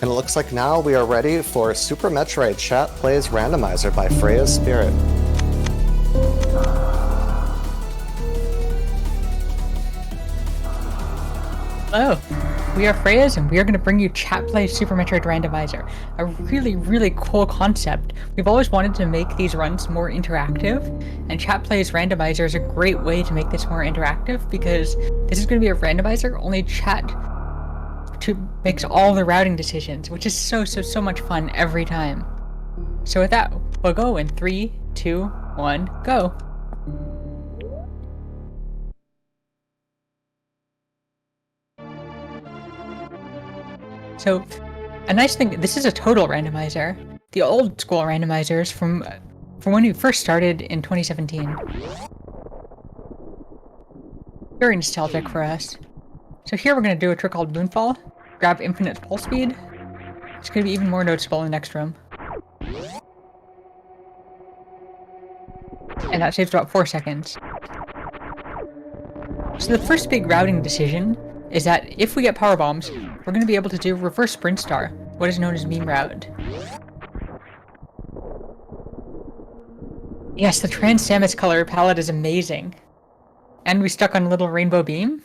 And it looks like now we are ready for Super Metroid Chat Plays Randomizer by FreyasSpirit. Hello, we are Freyas, and we are going to bring you Chat Play Super Metroid Randomizer, a really cool concept. We've always wanted to make these runs more interactive, and Chat Plays Randomizer is a great way to make this more interactive because this is going to be a randomizer, only chat makes all the routing decisions, which is so much fun every time. So with that, we'll go in 3, 2, 1, go! So, a nice thing, this is a total randomizer. The old school randomizers from when we first started in 2017. Very nostalgic for us. So here we're going to do a trick called Moonfall. Grab infinite pulse speed. It's going to be even more noticeable in the next room. And that saves about 4 seconds. So the first big routing decision is that if we get power bombs, we're going to be able to do reverse sprint star, what is known as meme route. Yes, the Trans Samus color palette is amazing. And we stuck on a little rainbow beam.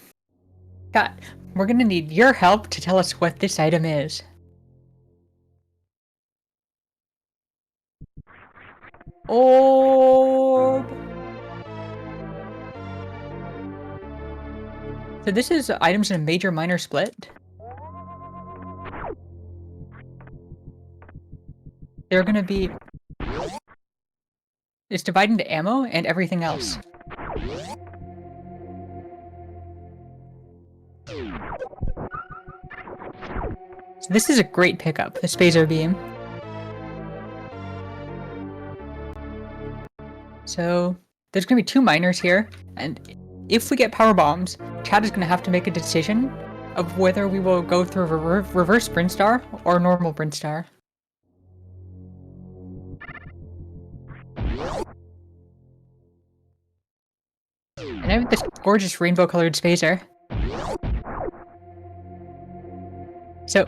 God, we're going to need your help to tell us what this item is. Orb! So this is items in a major minor split. They're gonna be... It's divided into ammo and everything else. So this is a great pickup, the Spazer Beam. So there's gonna be 2 miners here, and if we get power bombs, Chad is gonna have to make a decision of whether we will go through reverse sprint star or normal sprint star. And I have this gorgeous rainbow-colored Spazer. So,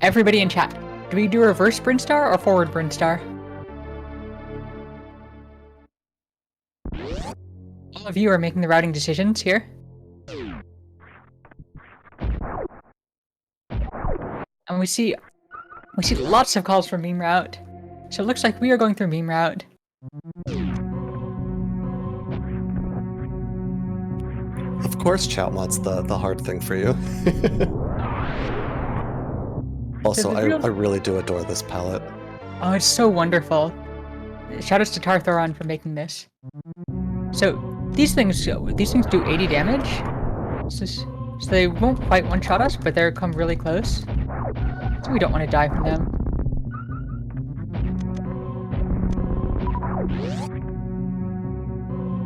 everybody in chat, do we do reverse sprint star or forward sprint star? All of you are making the routing decisions here. And we see lots of calls for meme route. So it looks like we are going through meme route. Of course chat mod's the hard thing for you. Also, I really do adore this palette. Oh, it's so wonderful. Shoutouts to Tarthoron for making this. So, these things do 80 damage. So they won't quite one-shot us, but they come really close. So we don't want to die from them.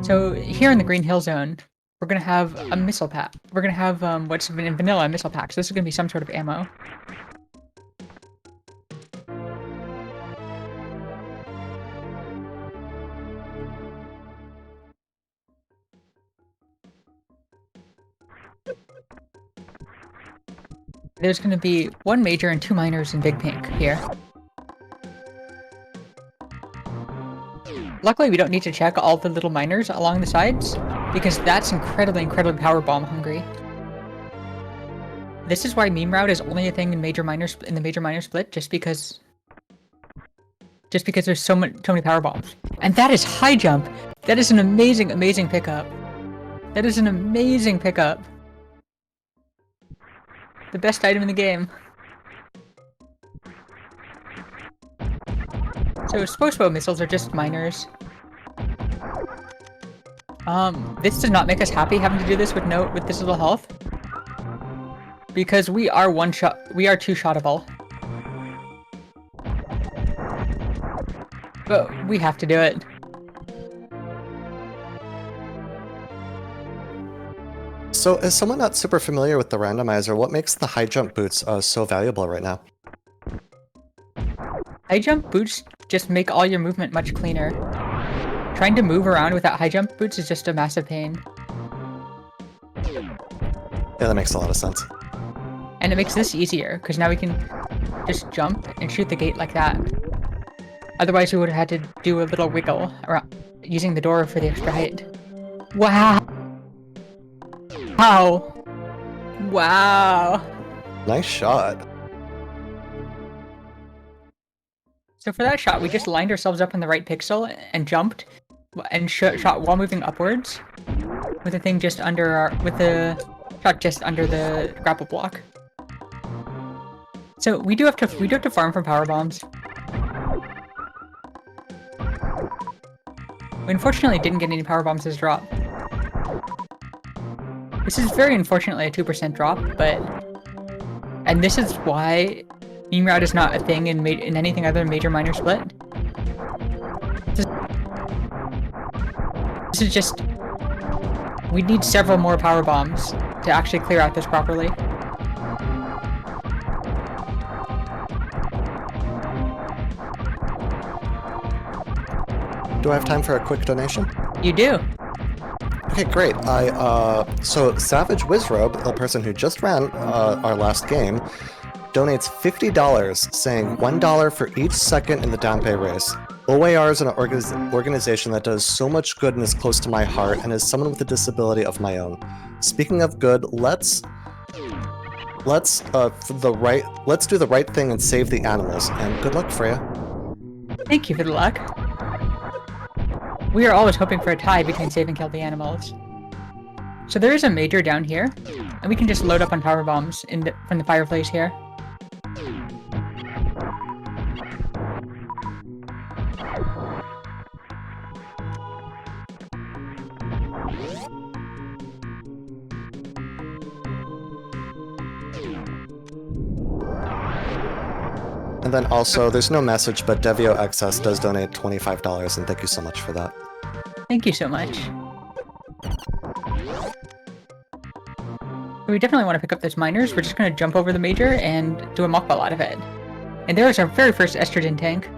So here in the Green Hill Zone, we're gonna have a missile pack. We're gonna have what's in vanilla missile packs. This is gonna be some sort of ammo. There's gonna be 1 major and 2 minors in Big Pink here. Luckily, we don't need to check all the little miners along the sides, because that's incredibly power bomb hungry. This is why meme route is only a thing in the major minor split, just because there's so many power bombs. And that is high jump. That is an amazing pickup. That is an amazing pickup. The best item in the game. So Spokesbow missiles are just minors. This does not make us happy having to do this with this little health. Because we are 2-shottable. But we have to do it. So, as someone not super familiar with the randomizer, what makes the high jump boots so valuable right now? High jump boots just make all your movement much cleaner. Trying to move around without high jump boots is just a massive pain. Yeah, that makes a lot of sense. And it makes this easier, because now we can just jump and shoot the gate like that. Otherwise, we would have had to do a little wiggle around, using the door for the extra height. Wow! Wow! Wow! Nice shot. So for that shot, we just lined ourselves up in the right pixel and jumped, and shot while moving upwards, with the thing just under our, shot just under the grapple block. So we do have to farm for power bombs. We unfortunately didn't get any power bombs as drop. This is very unfortunately a 2% drop, and this is why meme route is not a thing in anything other than major minor split. This is just, we need several more power bombs to actually clear out this properly. Do I have time for a quick donation? You do. Okay, great. So Savage Wizrobe, the person who just ran our last game, donates $50, saying $1 for each second in the down pay race. OAR is an organization that does so much good and is close to my heart, and as someone with a disability of my own. Speaking of good, let's do the right thing and save the animals. And good luck, Freya. Thank you for the luck. We are always hoping for a tie between save and kill the animals. So there is a major down here, and we can just load up on power bombs from the fireplace here. And then also, there's no message, but Devio XS does donate $25, and thank you so much for that. Thank you so much. We definitely want to pick up those miners. We're just going to jump over the major and do a mockball out of it. And there is our very first estrogen tank.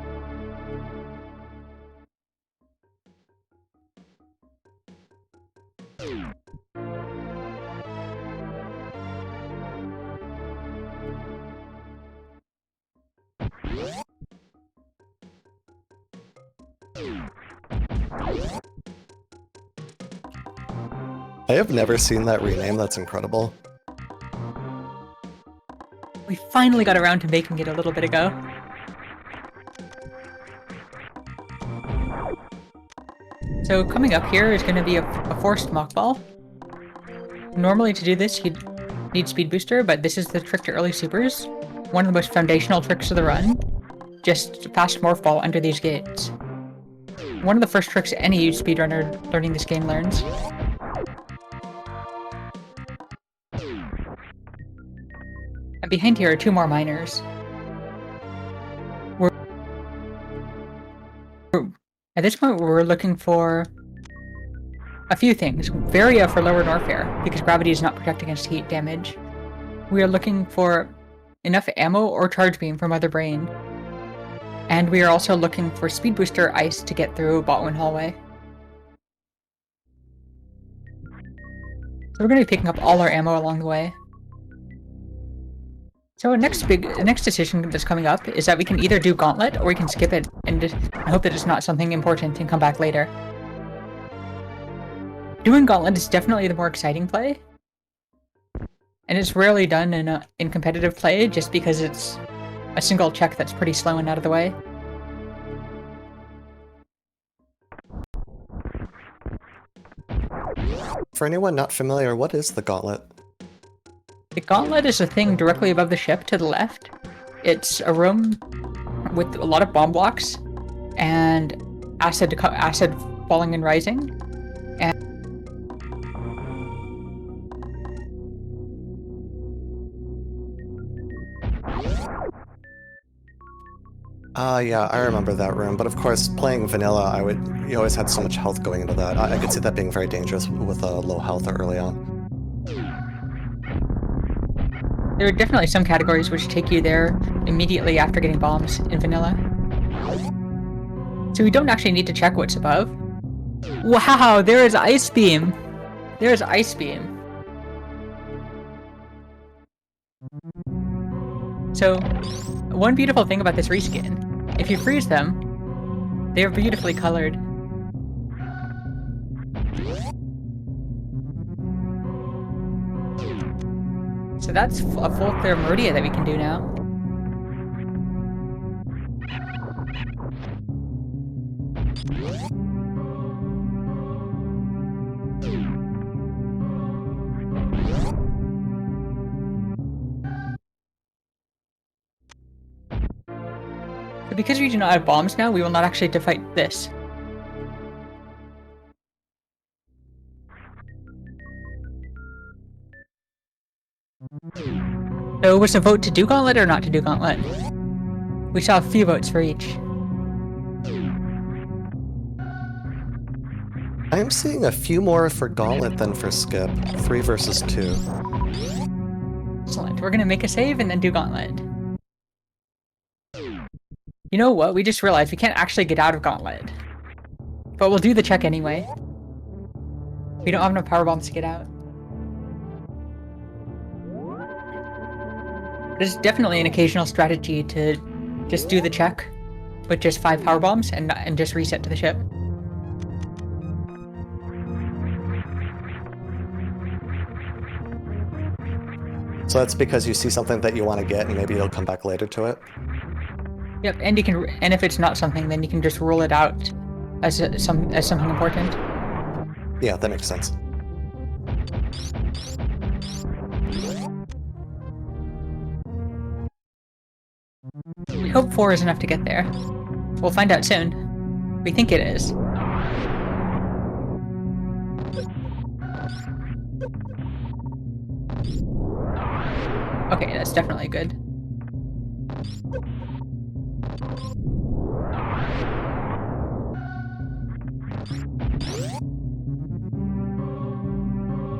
I have never seen that rename, that's incredible. We finally got around to making it a little bit ago. So coming up here is going to be a forced mockball. Normally to do this you'd need speed booster, but this is the trick to early supers. One of the most foundational tricks of the run. Just fast morph ball under these gates. One of the first tricks any speedrunner learning this game learns. And behind here are two more miners. At this point, we're looking for a few things. Varia for lower Norfair, because gravity is not protect against heat damage. We are looking for enough ammo or charge beam for Mother Brain. And we are also looking for speed booster ice to get through Botwin Hallway. So we're going to be picking up all our ammo along the way. So the next decision that's coming up is that we can either do Gauntlet or we can skip it and hope that it's not something important and come back later. Doing Gauntlet is definitely the more exciting play. And it's rarely done in competitive play just because it's a single check that's pretty slow and out of the way. For anyone not familiar, what is the Gauntlet? The Gauntlet is a thing directly above the ship to the left. It's a room with a lot of bomb blocks and acid falling and rising. And yeah, I remember that room, but of course, playing vanilla, you always had so much health going into that. I could see that being very dangerous with low health early on. there are definitely some categories which take you there immediately after getting bombs in vanilla. So we don't actually need to check what's above. Wow, there is Ice Beam! There's Ice Beam. So, one beautiful thing about this reskin, if you freeze them, they are beautifully colored. So that's a full clear Meridia that we can do now. But because we do not have bombs now, we will not actually have to fight this. So was the vote to do Gauntlet or not to do Gauntlet? We saw a few votes for each. I'm seeing a few more for Gauntlet than for Skip. 3 versus 2. Excellent. We're gonna make a save and then do Gauntlet. You know what? We just realized we can't actually get out of Gauntlet. But we'll do the check anyway. We don't have enough power bombs to get out. There's definitely an occasional strategy to just do the check with just 5 power bombs and just reset to the ship. So that's because you see something that you want to get and maybe you'll come back later to it? Yep, and you can, and if it's not something, then you can just rule it out as something important. Yeah, that makes sense. We hope 4 is enough to get there. We'll find out soon. We think it is. Okay, that's definitely good.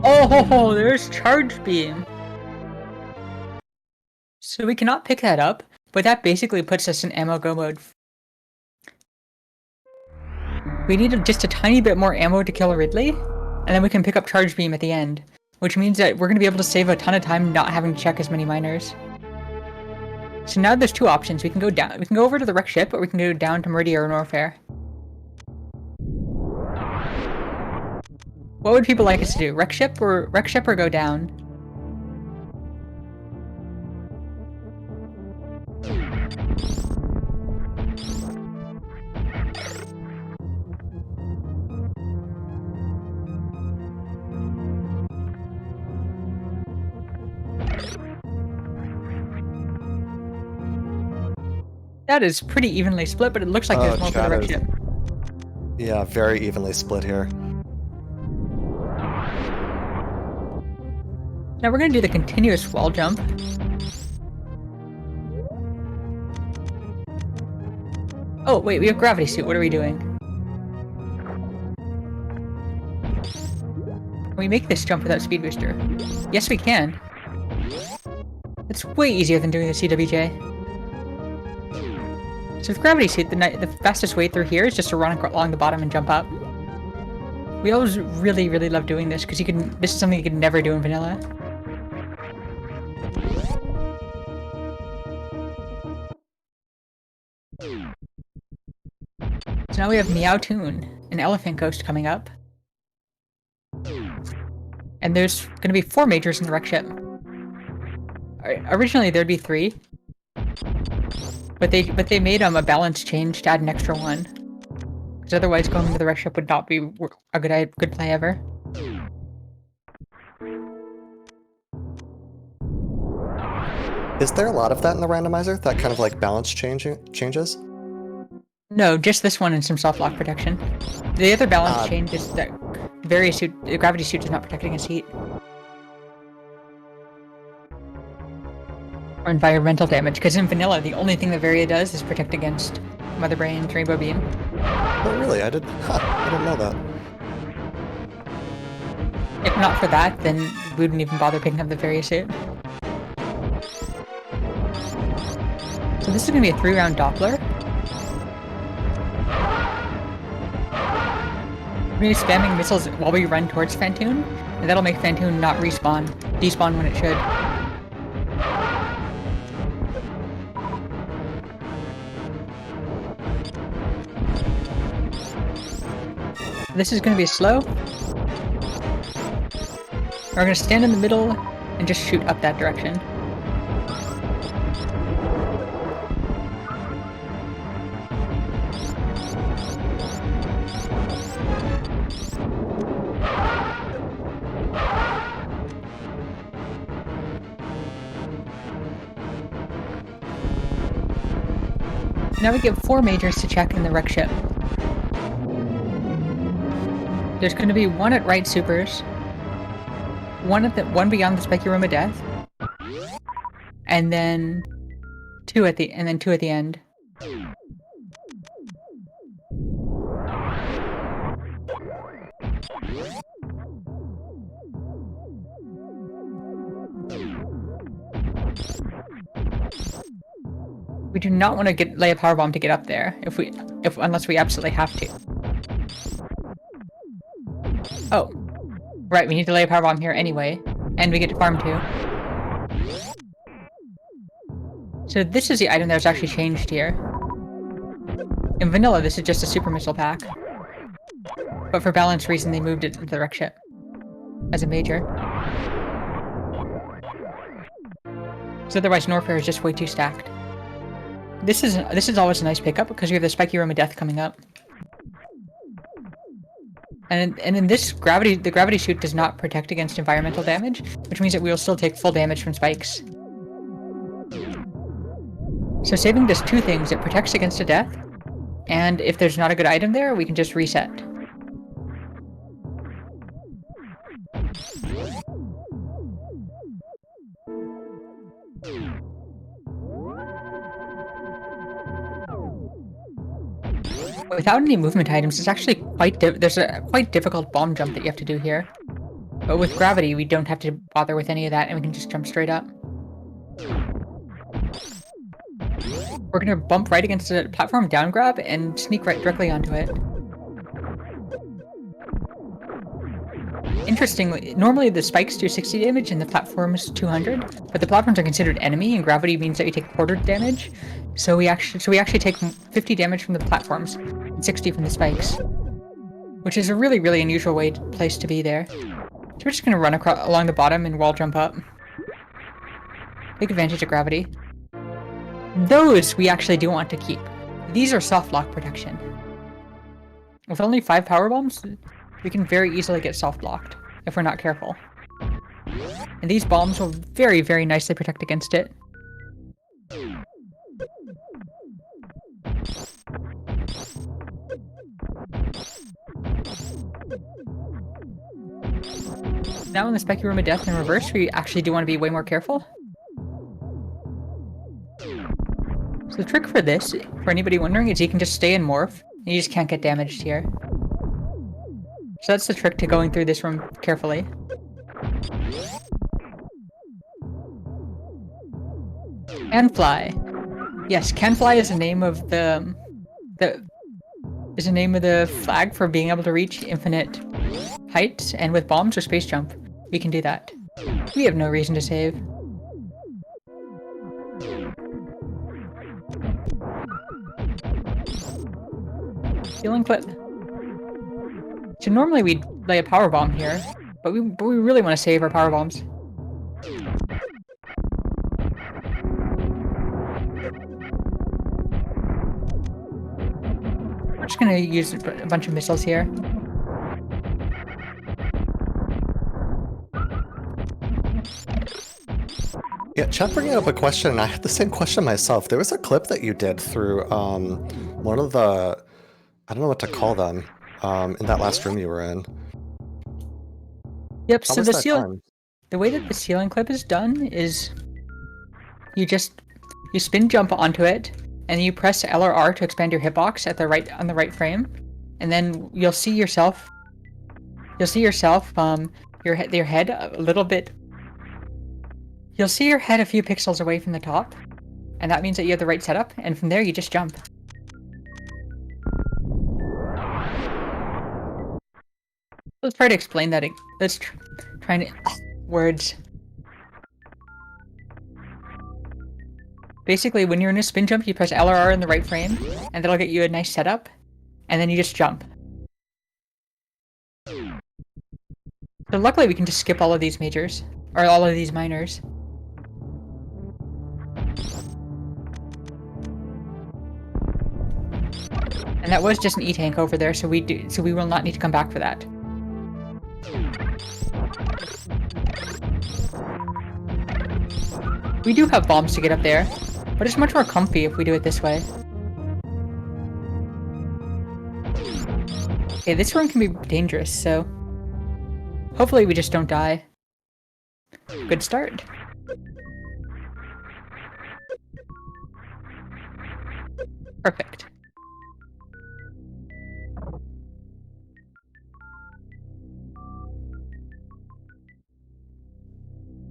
Oh, there's Charge Beam! So we cannot pick that up, but that basically puts us in ammo go mode. We need just a tiny bit more ammo to kill Ridley, and then we can pick up Charge Beam at the end, which means that we're going to be able to save a ton of time not having to check as many miners. So now there's 2 options. We can go down. We can go over to the wreck ship, or we can go down to Meridia or Norfair. What would people like us to do? Wreck ship or go down? That is pretty evenly split, but it looks like there's more for the wreck ship. Yeah, very evenly split here. Now we're going to do the continuous wall jump. Oh, wait, we have gravity suit. What are we doing? Can we make this jump without speed booster? Yes, we can. It's way easier than doing the CWJ. So with gravity suit, the fastest way through here is just to run along the bottom and jump up. We always really, really love doing this because this is something you could never do in vanilla. So now we have Meowtoon, an elephant ghost coming up. And there's going to be 4 majors in the wreck ship. Originally there'd be 3. But they made a balance change to add an extra 1. Because otherwise going into the wreck ship would not be a good play ever. Is there a lot of that in the randomizer? That kind of like balance changes? No, just this one and some soft lock protection. The other balance change is that the gravity suit is not protecting against heat. Or environmental damage, because in vanilla, the only thing that Varia does is protect against Mother Brain's Rainbow Beam. Oh, really? I didn't know that. If not for that, then we wouldn't even bother picking up the Varia suit. So this is going to be a 3-round Doppler. We're going to be spamming missiles while we run towards Phantoon, and that'll make Phantoon not despawn when it should. This is going to be slow. We're going to stand in the middle and just shoot up that direction. Now we get 4 majors to check in the wreck ship. There's going to be 1 at right supers, 1 beyond the spiky room of death, and then 2 at the end. We do not want to lay a power bomb to get up there unless we absolutely have to. Oh, right, we need to lay a power bomb here anyway, and we get to farm too. So this is the item that was actually changed here. In vanilla, this is just a super missile pack, but for balance reason, they moved it into the wreck ship as a major. So otherwise, Norfair is just way too stacked. This is always a nice pickup because we have the spiky room of death coming up. And in this, the gravity chute does not protect against environmental damage, which means that we will still take full damage from spikes. So saving does 2 things. It protects against a death, and if there's not a good item there, we can just reset. Without any movement items, it's actually there's a quite difficult bomb jump that you have to do here. But with gravity, we don't have to bother with any of that, and we can just jump straight up. We're gonna bump right against the platform down grab and sneak right directly onto it. Interestingly, normally the spikes do 60 damage and the platforms 200, but the platforms are considered enemy, and gravity means that we take quartered damage. So we actually take 50 damage from the platforms and 60 from the spikes, which is a really, really unusual place to be there. So we're just gonna run along the bottom and wall jump up. Take advantage of gravity. Those we actually do want to keep. These are soft lock protection. With only 5 power bombs, we can very easily get soft locked if we're not careful. And these bombs will very, very nicely protect against it. Now in the spiky room of death in reverse, we actually do want to be way more careful. So the trick for this, for anybody wondering, is you can just stay in morph, and you just can't get damaged here. So that's the trick to going through this room carefully. Can fly. Yes, can fly is the name of the flag for being able to reach infinite heights, and with bombs or space jump, we can do that. We have no reason to save. Healing clip. So normally we'd lay a power bomb here, but we really want to save our power bombs. We're just gonna use a bunch of missiles here. Yeah, chat bringing up a question, and I had the same question myself. There was a clip that you did through one of the, I don't know what to call them, in that last room you were in. Yep, so the way that the ceiling clip is done is you spin jump onto it, and you press L or R to expand your hitbox on the right frame, and then you'll see yourself your head a little bit. You'll see your head a few pixels away from the top, and that means that you have the right setup, and from there you just jump. Let's try to explain that. Let's try to words. Basically, when you're in a spin jump, you press L or R in the right frame, and that'll get you a nice setup, and then you just jump. So luckily we can just skip all of these majors, or all of these minors. And that was just an E-tank over there, so we will not need to come back for that. We do have bombs to get up there, but it's much more comfy if we do it this way. Okay, this room can be dangerous, so hopefully we just don't die. Good start. Perfect.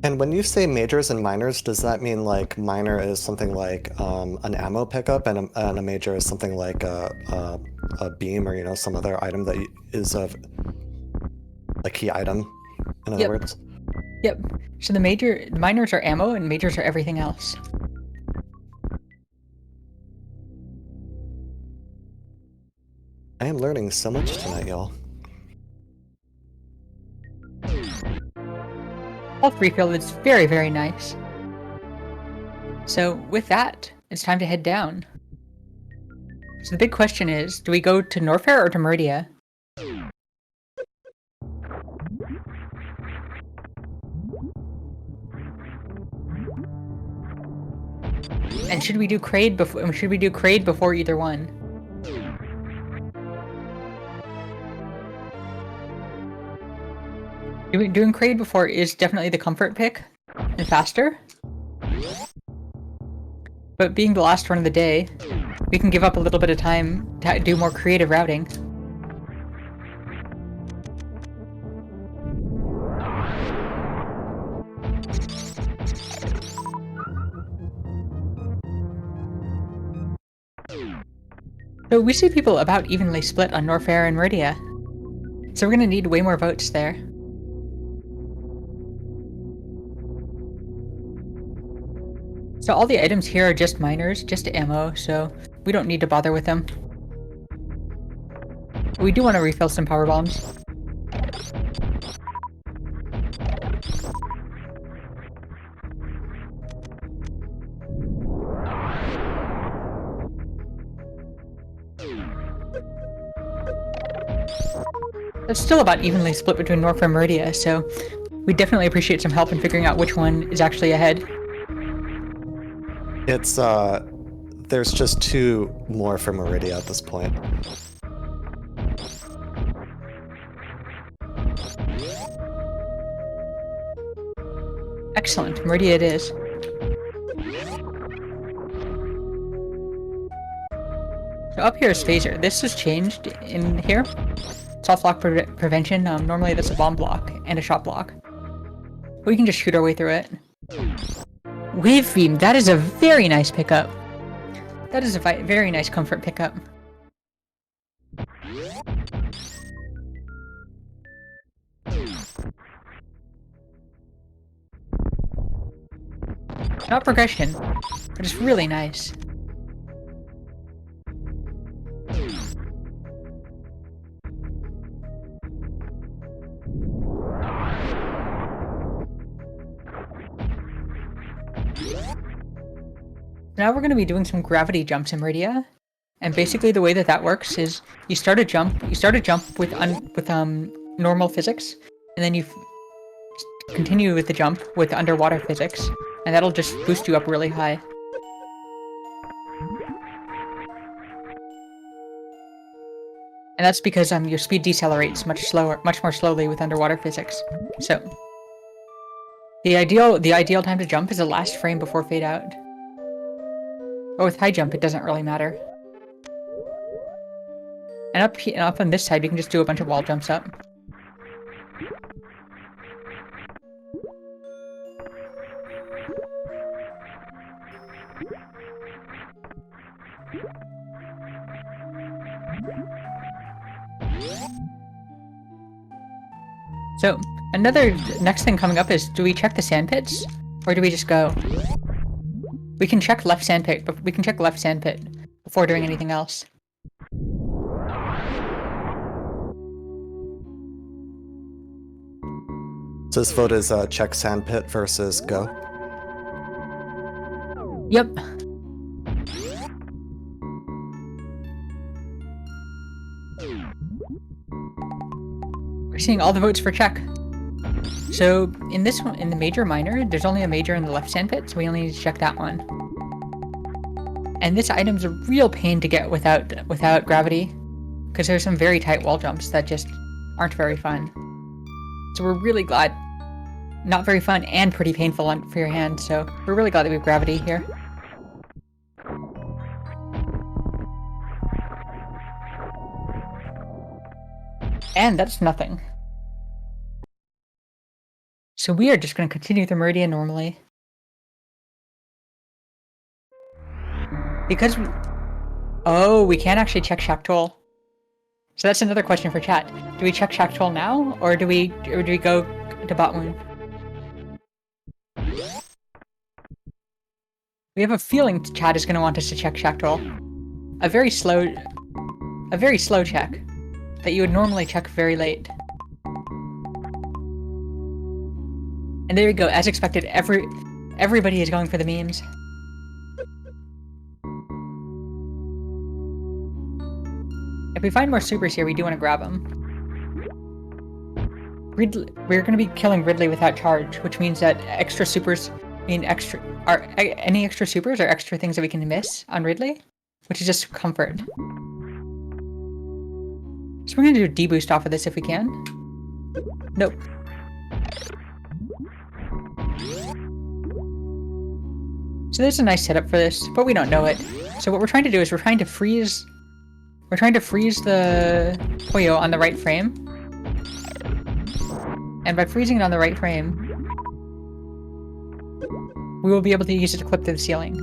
And when you say majors and minors, does that mean like minor is something like an ammo pickup, and a major is something like a beam or, you know, some other item that is a key item, in other words? Yep. So the minors are ammo and majors are everything else. I am learning so much tonight, y'all. Health refill is very, very nice. So with that, it's time to head down. So the big question is, do we go to Norfair or to Meridia? And should we do Kraid before either one? Doing Kraid before is definitely the comfort pick and faster. But being the last run of the day, we can give up a little bit of time to do more creative routing. So we see people about evenly split on Norfair and Meridia. So we're gonna need way more votes there. So all the items here are just minors, just ammo, so we don't need to bother with them. We do want to refill some power bombs. It's still about evenly split between Norfair and Meridia, so we definitely appreciate some help in figuring out which one is actually ahead. It's, there's just 2 more for Meridia at this point. Excellent, Meridia it is. So up here is Phaser. This has changed in here. Soft lock prevention, normally that's a bomb block and a shot block. We can just shoot our way through it. Wave Beam, that is a very nice pickup. That is a very nice comfort pickup. Not progression, but it's really nice. Now we're going to be doing some gravity jumps in Meridia, and basically the way that works is you start a jump with normal physics, and then you continue with the jump with underwater physics, and that'll just boost you up really high. And that's because your speed decelerates much more slowly with underwater physics. So the ideal time to jump is the last frame before fade out. Or with high jump, it doesn't really matter. And up on this side, we can just do a bunch of wall jumps up. So, next thing coming up is, do we check the sandpits? Or do we just go? We can check left sandpit, but we can check left sandpit before doing anything else. So this vote is check sandpit versus go. Yep. We're seeing all the votes for check. So in this one, in the major minor, there's only a major in the left sandpit, so we only need to check that one. And this item's a real pain to get without gravity, because there's some very tight wall jumps that just aren't very fun. So we're really glad, not very fun and pretty painful for your hand, so we're really glad that we have gravity here. And that's nothing. So we are just going to continue the meridian normally. Because we can't actually check Shack Tool. So that's another question for chat. Do we check Shack Tool now, or do we go to Bot Moon? We have a feeling chat is going to want us to check Shack Tool. A very slow check that you would normally check very late. And there you go. As expected, everybody is going for the memes. If we find more supers here, we do want to grab them. We're going to be killing Ridley without charge, which means that extra supers mean any extra supers are extra things that we can miss on Ridley, which is just comfort. So we're going to do a deboost off of this if we can. Nope. So there's a nice setup for this, but we don't know it. So what we're trying to do is we're trying to freeze the Poyo on the right frame. And by freezing it on the right frame, we will be able to use it to clip through the ceiling.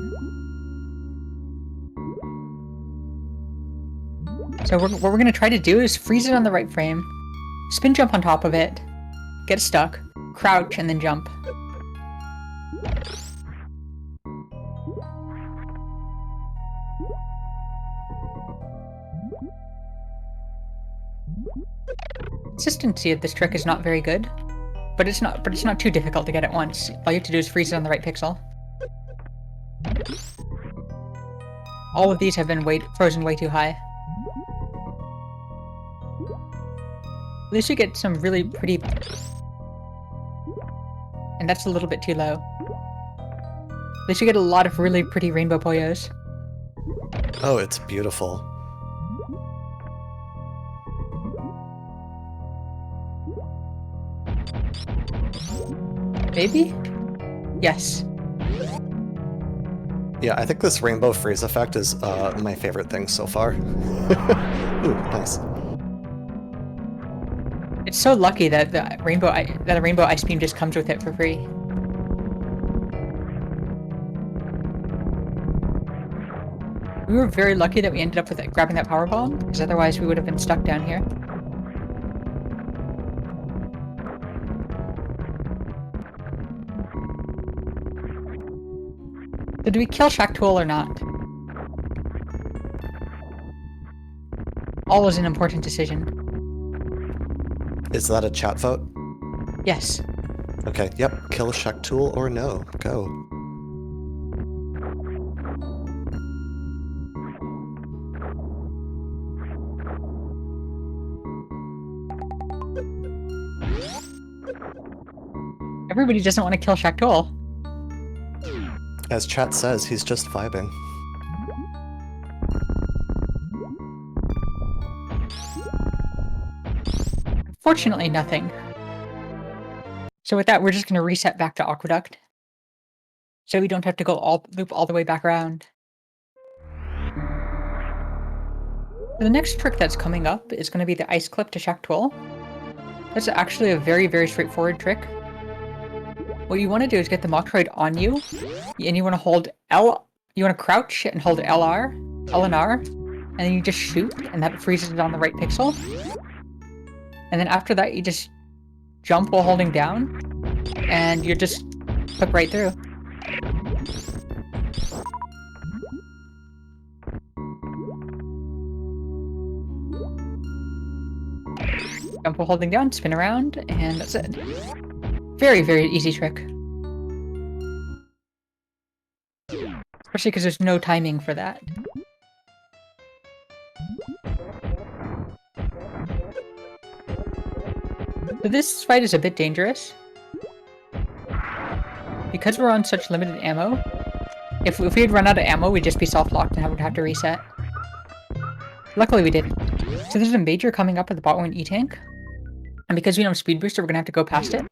So what we're going to try to do is freeze it on the right frame, spin jump on top of it, get stuck, crouch, and then jump. Consistency of this trick is not very good, but it's not too difficult to get it once. All you have to do is freeze it on the right pixel. All of these have been frozen way too high. At least you get some really pretty... And that's a little bit too low. At least you get a lot of really pretty rainbow Poyos. Oh, it's beautiful. Maybe? Yes. Yeah, I think this rainbow freeze effect is my favorite thing so far. Ooh, nice. It's so lucky that a rainbow ice beam just comes with it for free. We were very lucky that we ended up with grabbing that power bomb, because otherwise we would have been stuck down here. So do we kill Shack Tool or not? Always an important decision. Is that a chat vote? Yes. Okay, yep. Kill Shack Tool or no. Go. Everybody doesn't want to kill Shack Tool. As chat says, he's just vibing. Fortunately, nothing. So with that, we're just going to reset back to Aqueduct. So we don't have to go loop all the way back around. The next trick that's coming up is going to be the ice clip to Shack Tool. That's actually a very, very straightforward trick. What you want to do is get the Metroid on you, and you want to hold you want to crouch and hold L and R, and then you just shoot, and that freezes it on the right pixel. And then after that, you just jump while holding down, and you just clip right through. Jump while holding down, spin around, and that's it. Very, very easy trick. Especially because there's no timing for that. So this fight is a bit dangerous. Because we're on such limited ammo, if we had run out of ammo, we'd just be soft-locked and would have to reset. Luckily we didn't. So there's a major coming up at the bottom one E-tank. And because we don't have speed booster, we're gonna have to go past it.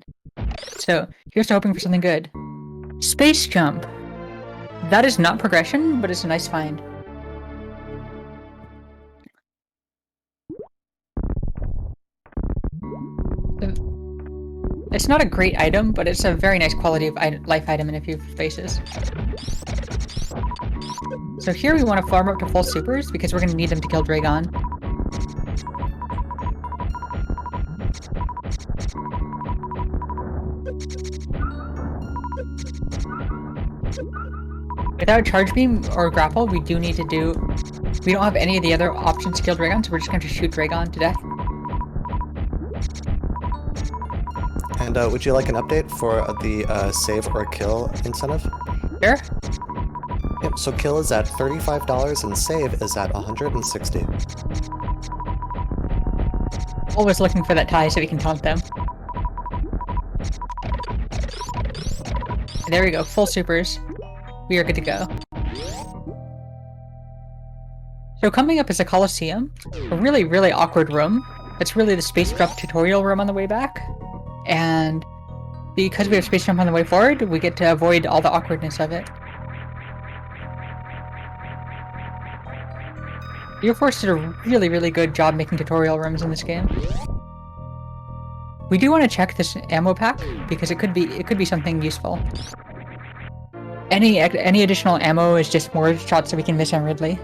So here's to hoping for something good. Space jump! That is not progression, but it's a nice find. It's not a great item, but it's a very nice quality of life item in a few spaces. So here we want to farm up to full supers, because we're going to need them to kill Dragon. Without Charge Beam or Grapple, we do need to do... We don't have any of the other options to kill Dragon, so we're just going to shoot Dragon to death. And would you like an update for the save or kill incentive? Sure. Yep, so kill is at $35 and save is at $160. Always looking for that tie so we can taunt them. There we go, full supers. We are good to go. So coming up is a Coliseum, a really, really awkward room. It's really the space drop tutorial room on the way back. And because we have space jump on the way forward, we get to avoid all the awkwardness of it. Air Force did a really, really good job making tutorial rooms in this game. We do want to check this ammo pack because it could be something useful. Any additional ammo is just more shots that we can miss on Ridley.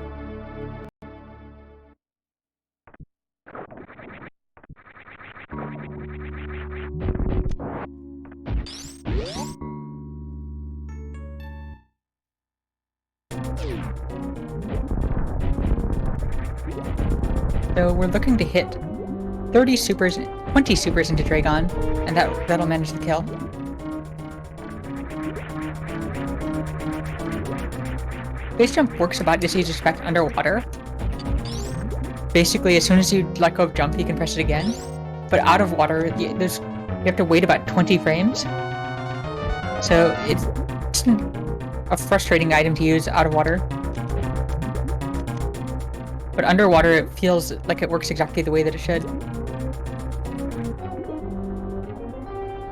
So we're looking to hit 20 supers into Dragon, and that'll manage the kill. Base jump works about as you'd expect underwater. Basically, as soon as you let go of jump, you can press it again. But out of water, you have to wait about 20 frames. So it's a frustrating item to use out of water. But underwater, it feels like it works exactly the way that it should.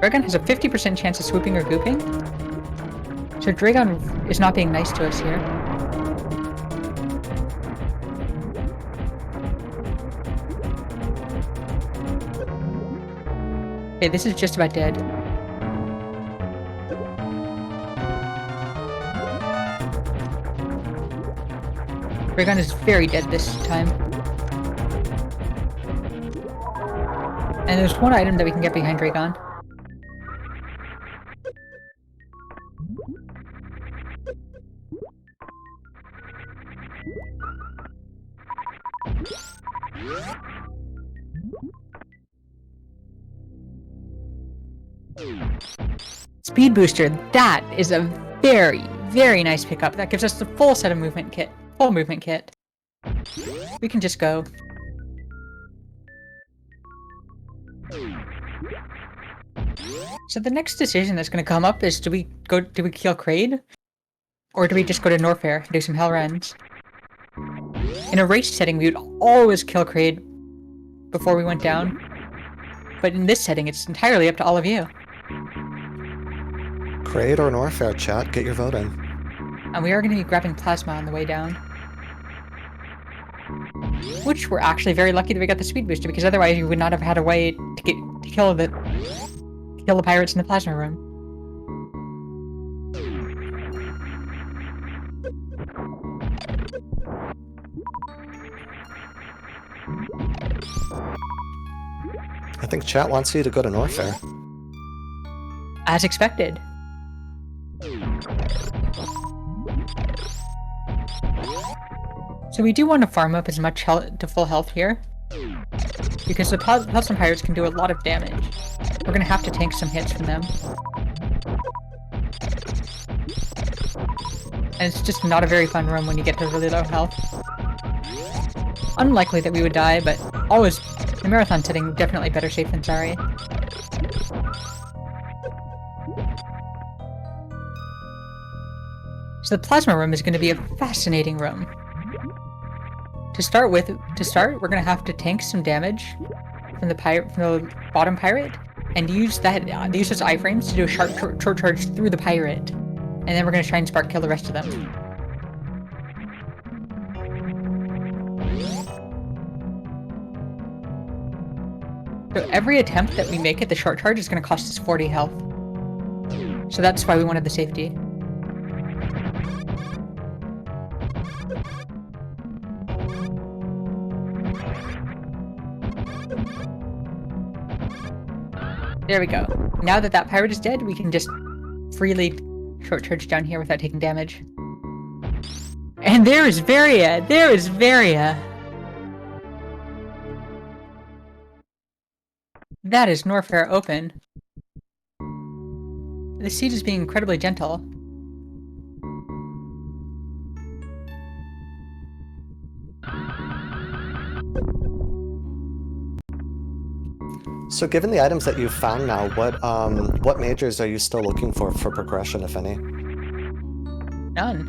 Dragon has a 50% chance of swooping or gooping. So Dragon is not being nice to us here. Okay, this is just about dead. Dragon is very dead this time. And there's one item that we can get behind Dragon. Speed Booster, that is a very, very nice pickup. That gives us the full set of movement kit. Full movement kit. We can just go. So the next decision that's going to come up is do we kill Kraid? Or do we just go to Norfair and do some hell runs? In a race setting, we would always kill Kraid before we went down. But in this setting, it's entirely up to all of you. Kraid or Norfair, chat, get your vote in. And we are going to be grabbing Plasma on the way down. Which we're actually very lucky that we got the speed booster, because otherwise we would not have had a way to kill the pirates in the Plasma room. I think chat wants you to go to Norfair. As expected. So we do want to farm up as much health to full health here, because the Plasma Pirates can do a lot of damage. We're gonna have to tank some hits from them. And it's just not a very fun room when you get to really low health. Unlikely that we would die, but always, the marathon setting, definitely better safe than sorry. So the plasma room is going to be a fascinating room. To start, we're going to have to tank some damage from the bottom pirate, and use those iframes to do a short charge through the pirate. And then we're going to try and spark kill the rest of them. So every attempt that we make at the short charge is going to cost us 40 health. So that's why we wanted the safety. There we go. Now that that pirate is dead, we can just freely short charge down here without taking damage. And there is Varia! There is Varia! That is Norfair open. The siege is being incredibly gentle. So given the items that you've found now, what majors are you still looking for progression, if any? None.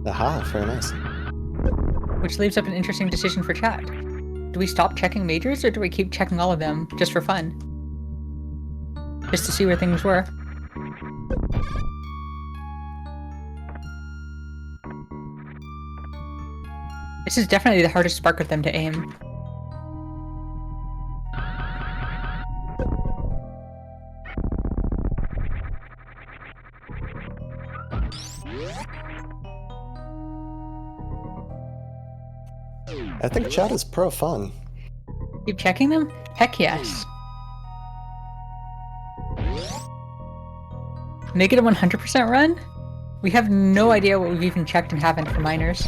Aha, very nice. Which leaves up an interesting decision for chat. Do we stop checking majors, or do we keep checking all of them just for fun? Just to see where things were. This is definitely the hardest spark of them to aim. I think chat is pro fun. Keep checking them? Heck yes. Make it a 100% run? We have no idea what we've even checked and haven't for miners.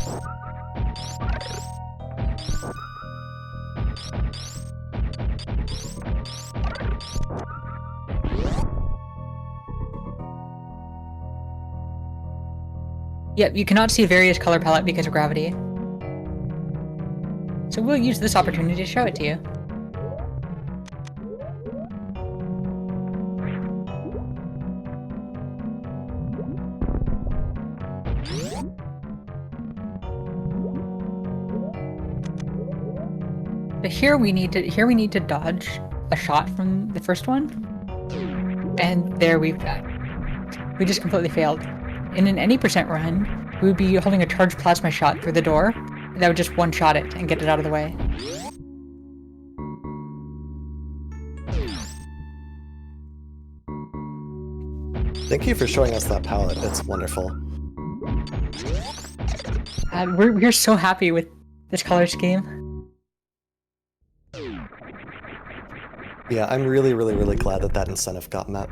Yep, you cannot see various color palette because of gravity. So we'll use this opportunity to show it to you. So here we need to dodge a shot from the first one. And there we just completely failed. In an any percent run, we would be holding a charged plasma shot through the door. That would just one-shot it and get it out of the way. Thank you for showing us that palette. It's wonderful. We're so happy with this color scheme. Yeah, I'm really, really, really glad that that incentive got met.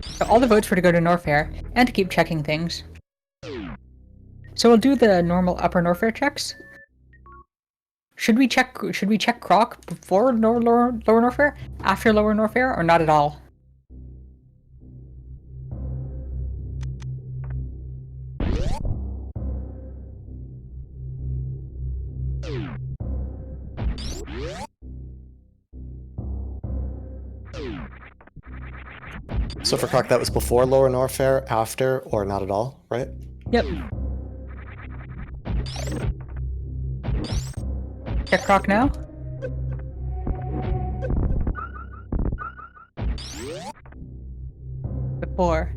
So all the votes were to go to Norfair, and to keep checking things. So we'll do the normal upper Norfair checks. Should we check Croc before lower Norfair, after lower Norfair, or not at all? So for Croc, that was before lower Norfair, after, or not at all, right? Yep. Check Croc now. Before.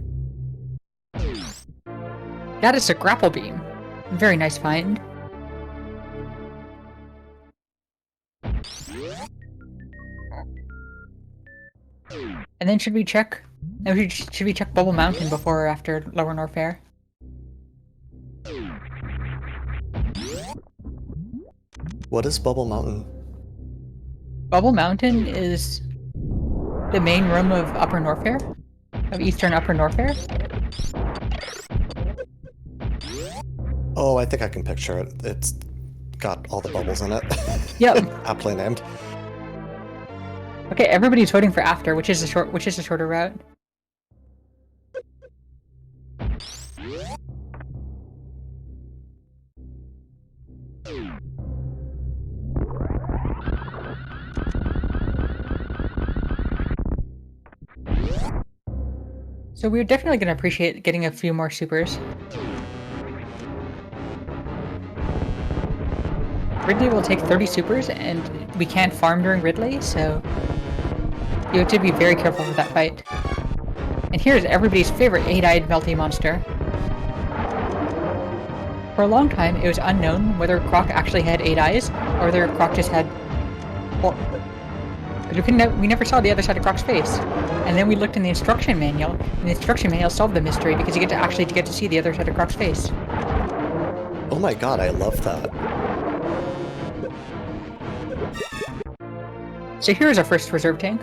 That is a grapple beam. Very nice find. And then should we check Bubble Mountain before or after lower Norfair? What is Bubble Mountain? Bubble Mountain is the main room of Upper Norfair, of Eastern Upper Norfair. Oh, I think I can picture it. It's got all the bubbles in it. Yep. Aptly named. Okay, everybody's voting for after, which is the shorter route. So we're definitely going to appreciate getting a few more supers. Ridley will take 30 supers, and we can't farm during Ridley, so you have to be very careful with that fight. And here's everybody's favorite 8-eyed melty monster. For a long time, it was unknown whether Croc actually had 8 eyes, or whether Croc just had... Well, we never saw the other side of Croc's face. And then we looked in the instruction manual, and the instruction manual solved the mystery because you get to see the other side of Croc's face. Oh my god, I love that. So here's our first reserve tank.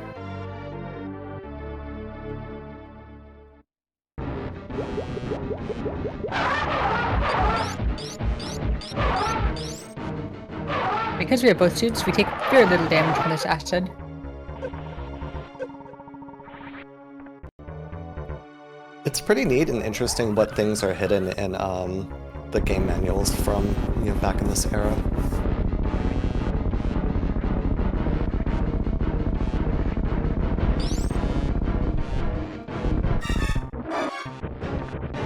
Because we have both suits, we take very little damage from this acid. It's pretty neat and interesting what things are hidden in the game manuals from back in this era.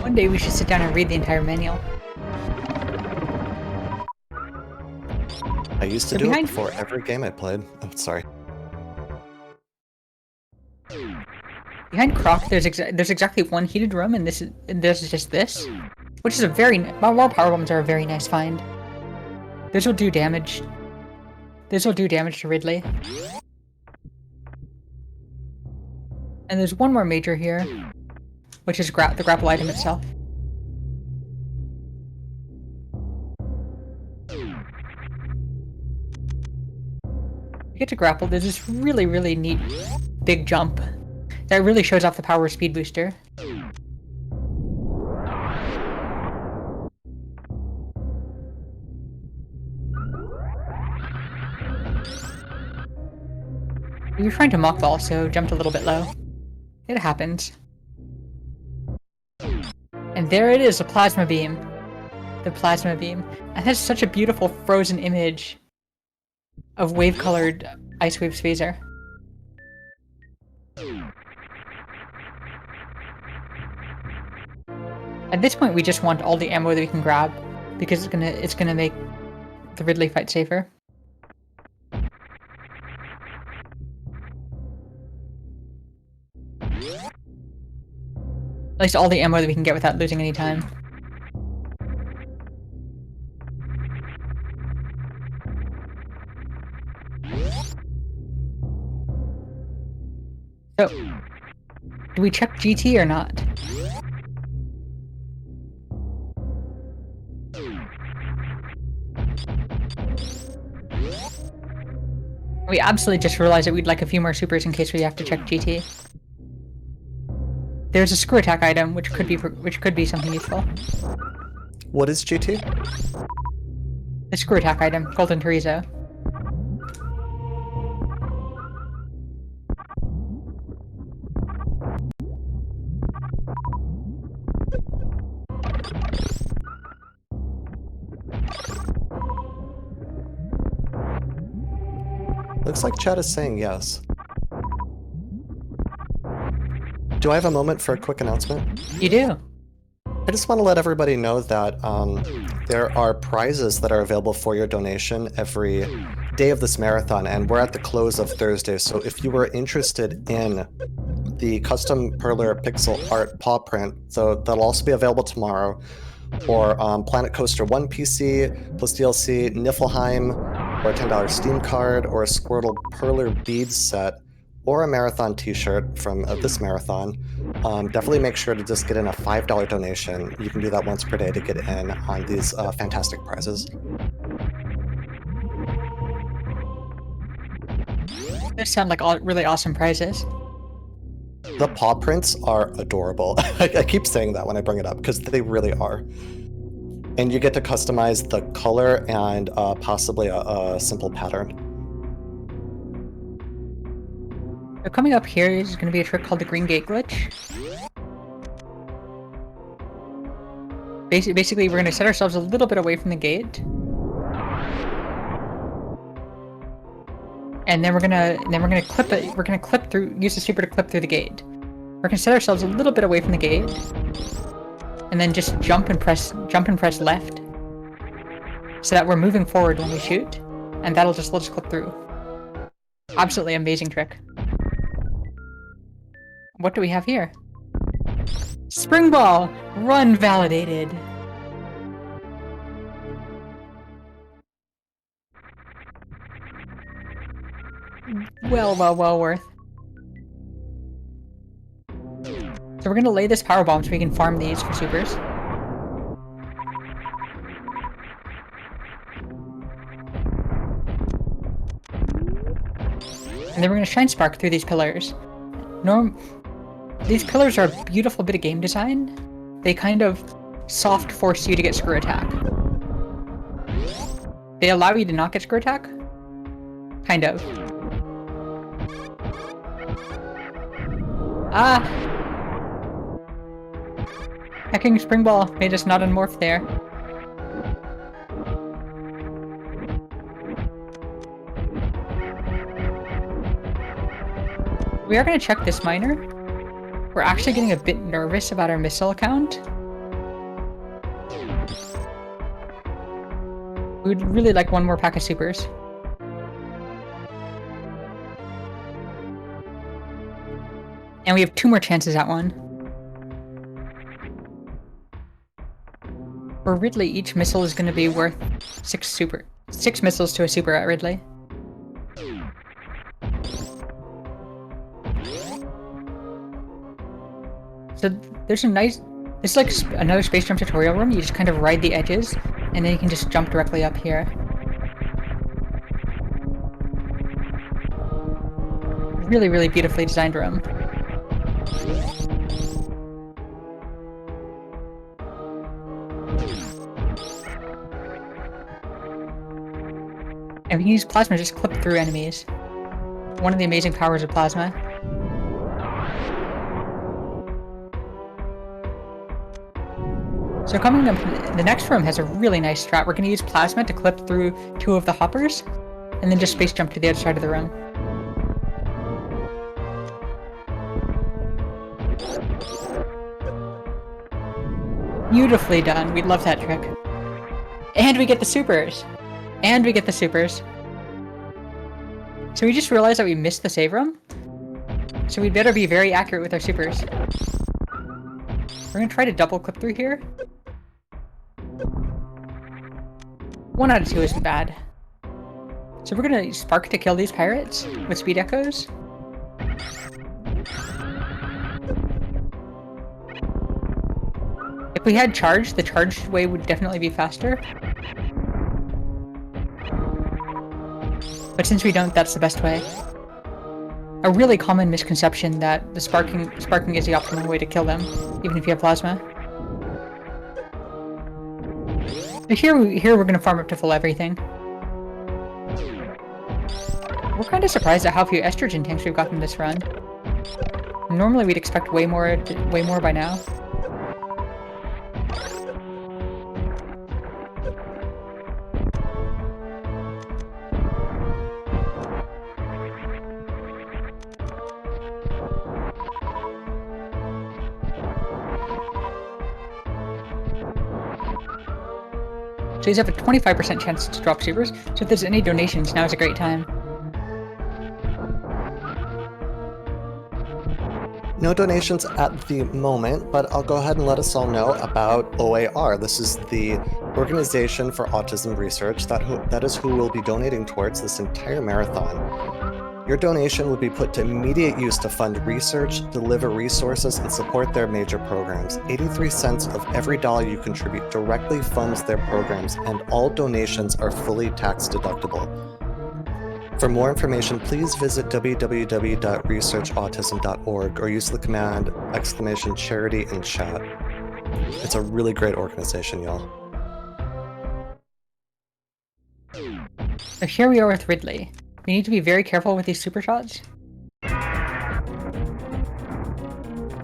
One day we should sit down and read the entire manual. I used to do it before every game I played. Oh, sorry. Behind Croc, there's exactly one heated room, and there's just this, which is a very while power bombs are a very nice find. This will do damage. This will do damage to Ridley. And there's one more major here, which is the grapple item itself. You get to grapple, there's this really, really neat big jump that really shows off the power speed booster. We were trying to mock ball, so jumped a little bit low. It happens. And there it is, the plasma beam. The plasma beam. And that's such a beautiful frozen image of wave-colored Ice Wave's phaser. At this point, we just want all the ammo that we can grab, because it's gonna make the Ridley fight safer. At least all the ammo that we can get without losing any time. So, do we check GT or not? We absolutely just realized that we'd like a few more supers in case we have to check GT. There's a screw attack item, which could be something useful. What is GT? The screw attack item, Golden Chorizo. Looks like chat is saying yes. Do I have a moment for a quick announcement? You do. I just want to let everybody know that there are prizes that are available for your donation every day of this marathon, and we're at the close of Thursday, so if you were interested in the custom Perler pixel art paw print, so that'll also be available tomorrow, or Planet Coaster 1 PC plus DLC, Niflheim, or a $10 Steam card, or a Squirtle Perler beads set, or a marathon t-shirt from this marathon, definitely make sure to just get in a $5 donation. You can do that once per day to get in on these fantastic prizes. Those sound like all really awesome prizes. The paw prints are adorable. I keep saying that when I bring it up, because they really are. And you get to customize the color and possibly a simple pattern. So coming up here is going to be a trick called the green gate glitch. Basically, we're going to set ourselves a little bit away from the gate. And then we're gonna clip it. We're gonna clip through. Use the super to clip through the gate. We're gonna set ourselves a little bit away from the gate, and then just jump and press left, so that we're moving forward when we shoot, and that'll just let us clip through. Absolutely amazing trick. What do we have here? Spring ball, run validated. Well worth. So we're gonna lay this power bomb so we can farm these for supers. And then we're gonna shine spark through these pillars. These pillars are a beautiful bit of game design. They kind of soft force you to get screw attack. They allow you to not get screw attack? Kind of. Ah! Hacking spring ball made us not unmorph there. We are going to check this miner. We're actually getting a bit nervous about our missile count. We'd really like one more pack of supers. And we have 2 more chances at one. For Ridley, each missile is going to be worth 6 missiles to a super at Ridley. So there's a nice... This is like another space jump tutorial room. You just kind of ride the edges, and then you can just jump directly up here. Really beautifully designed room. And we can use plasma to just clip through enemies. One of the amazing powers of plasma. So coming up, the next room has a really nice strat. We're going to use plasma to clip through 2 of the hoppers, and then just space jump to the other side of the room. Beautifully done. We love that trick. And we get the supers. And we get the supers. So we just realized that we missed the save room. So we'd better be very accurate with our supers. We're gonna try to double clip through here. 1 out of 2 isn't bad. So we're gonna spark to kill these pirates with speed echoes. If we had charge, the charged way would definitely be faster. But since we don't, that's the best way. A really common misconception that the sparking is the optimal way to kill them, even if you have plasma. But here we're gonna farm up to full everything. We're kind of surprised at how few estrogen tanks we've gotten this run. Normally we'd expect way more by now. So these have a 25% chance to drop supers, so if there's any donations, now is a great time. No donations at the moment, but I'll go ahead and let us all know about OAR. This is the Organization for Autism Research. That is who will be donating towards this entire marathon. Your donation would be put to immediate use to fund research, deliver resources, and support their major programs. 83 cents of every dollar you contribute directly funds their programs, and all donations are fully tax deductible. For more information, please visit www.researchautism.org or use the command !charity in chat. It's a really great organization, y'all. So here we are with Ridley. We need to be very careful with these super shots.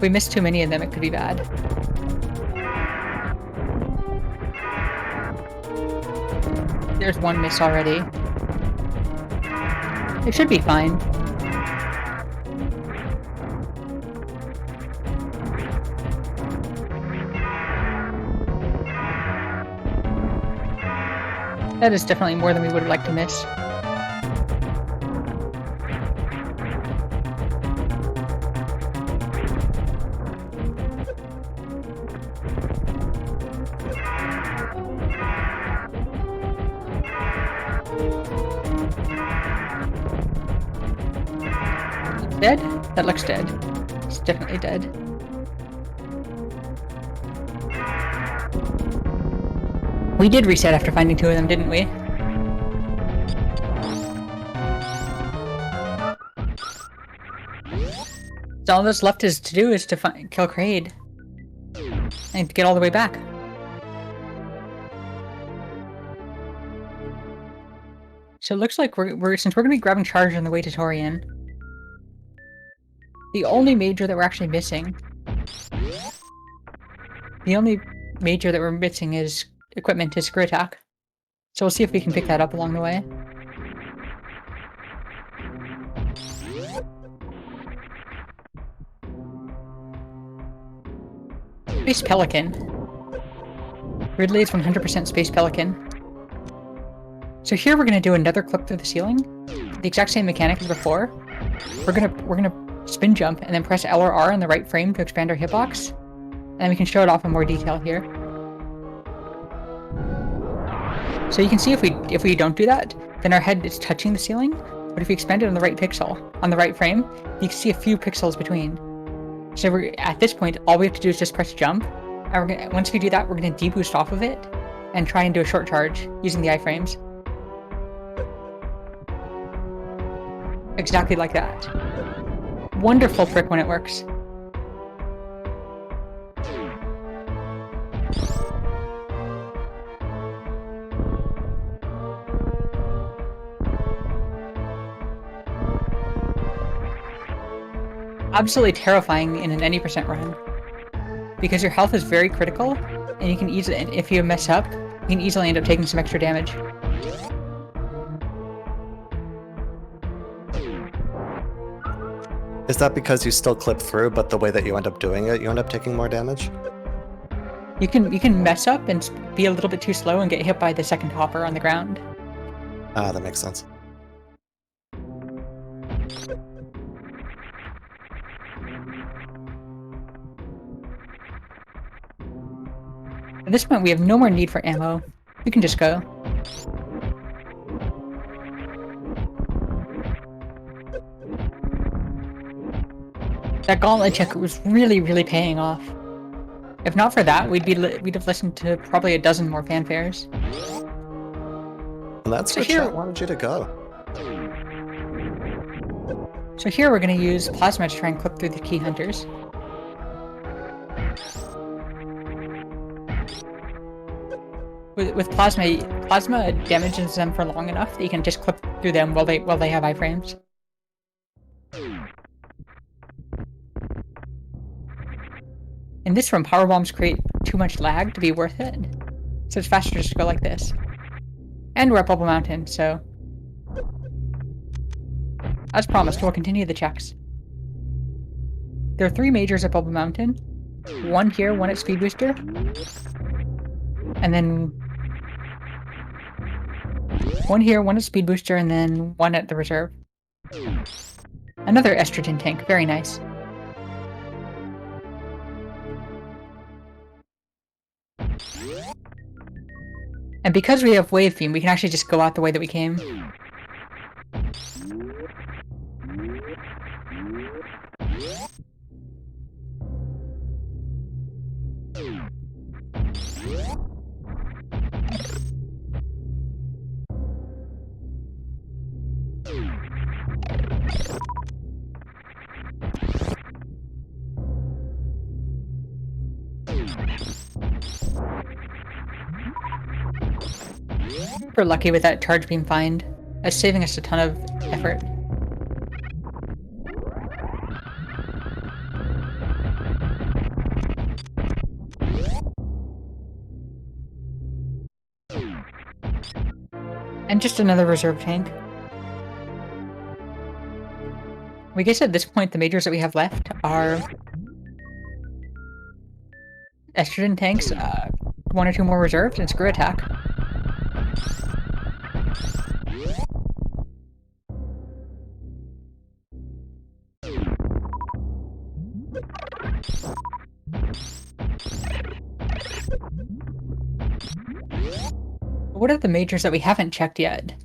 If we miss too many of them, it could be bad. There's one miss already. It should be fine. That is definitely more than we would have liked to miss. Dead? That looks dead. It's definitely dead. We did reset after finding 2 of them, didn't we? So all that's left is to do is to kill Kraid. And to get all the way back. So it looks like since we're going to be grabbing charge on the way to Torian, the only major that we're actually missing... The only major that we're missing is equipment is Screw Attack. So we'll see if we can pick that up along the way. Space Pelican. Ridley is 100% Space Pelican. So here we're going to do another clip through the ceiling. The exact same mechanic as before. We're gonna spin jump and then press L or R on the right frame to expand our hitbox. And then we can show it off in more detail here. So you can see if we don't do that, then our head is touching the ceiling. But if we expand it on the right pixel, on the right frame, you can see a few pixels between. So at this point, all we have to do is just press jump. And once we do that, we're going to deboost off of it and try and do a short charge using the iframes. Exactly like that. Wonderful trick when it works. Absolutely terrifying in an any percent run. Because your health is very critical, and you can easily, if you mess up, you can easily end up taking some extra damage. Is that because you still clip through, but the way that you end up doing it, you end up taking more damage? You can mess up and be a little bit too slow and get hit by the second hopper on the ground. Ah, that makes sense. At this point, we have no more need for ammo. We can just go. That gauntlet check was really paying off. If not for that, we'd have listened to probably a dozen more fanfares. And that's where chat wanted you to go. So here we're going to use Plasma to try and clip through the key hunters. With Plasma damages them for long enough that you can just clip through them while they have iframes. In this room, power bombs create too much lag to be worth it, so it's faster just to go like this. And we're at Bubble Mountain, so... As promised, we'll continue the checks. There are 3 majors at Bubble Mountain. 1 here, 1 at Speed Booster. And then... 1 here, 1 at Speed Booster, and then 1 at the Reserve. Another estrogen tank, very nice. And because we have Wave Theme, we can actually just go out the way that we came. We're lucky with that charge beam find. That's saving us a ton of effort. And just another reserve tank. We guess at this point the majors that we have left are estrogen tanks, 1 or 2 more reserves, and screw attack. What are the majors that we haven't checked yet?